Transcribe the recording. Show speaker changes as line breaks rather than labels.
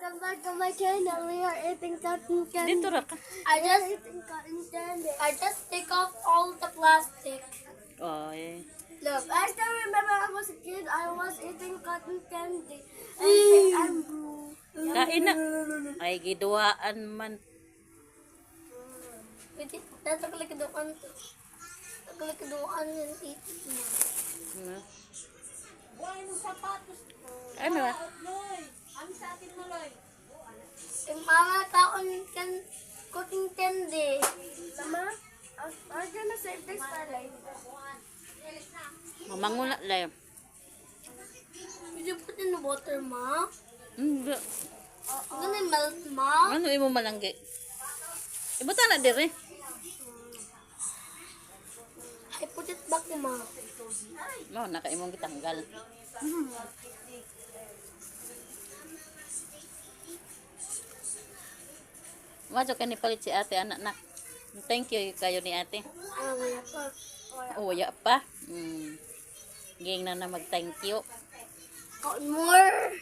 welcome back to my channel. We are eating cotton candy.
Dito ra ka.
Eating cotton candy. I just take off all the plastic.
Ay.
Look, I still remember I was a kid. I was eating cotton candy. And blue.
Kain na. Ay, giduhaan man.
Wait, tatagalakiduan to. Tagalakiduan yung itik mo.
Ano?
Buhay mo sapatos.
Ano ba?
Ano sa atin mo, Loy? Yung mga taon kan cotton candy. Mama, I'm gonna save this for later.
Mamangula lang.
Did you put in the water, Ma?
Hindi.
I'm gonna melt, Ma.
Ano imo malanggi? Ibuta na dire.
I put it back, Ma.
Mo naka imong gitanggal. Wajo ka ni palit si ate anak nak. Thank you kayo ni ate.
Wala pa.
Oh, waya pa. Ging na mag thank you.
More.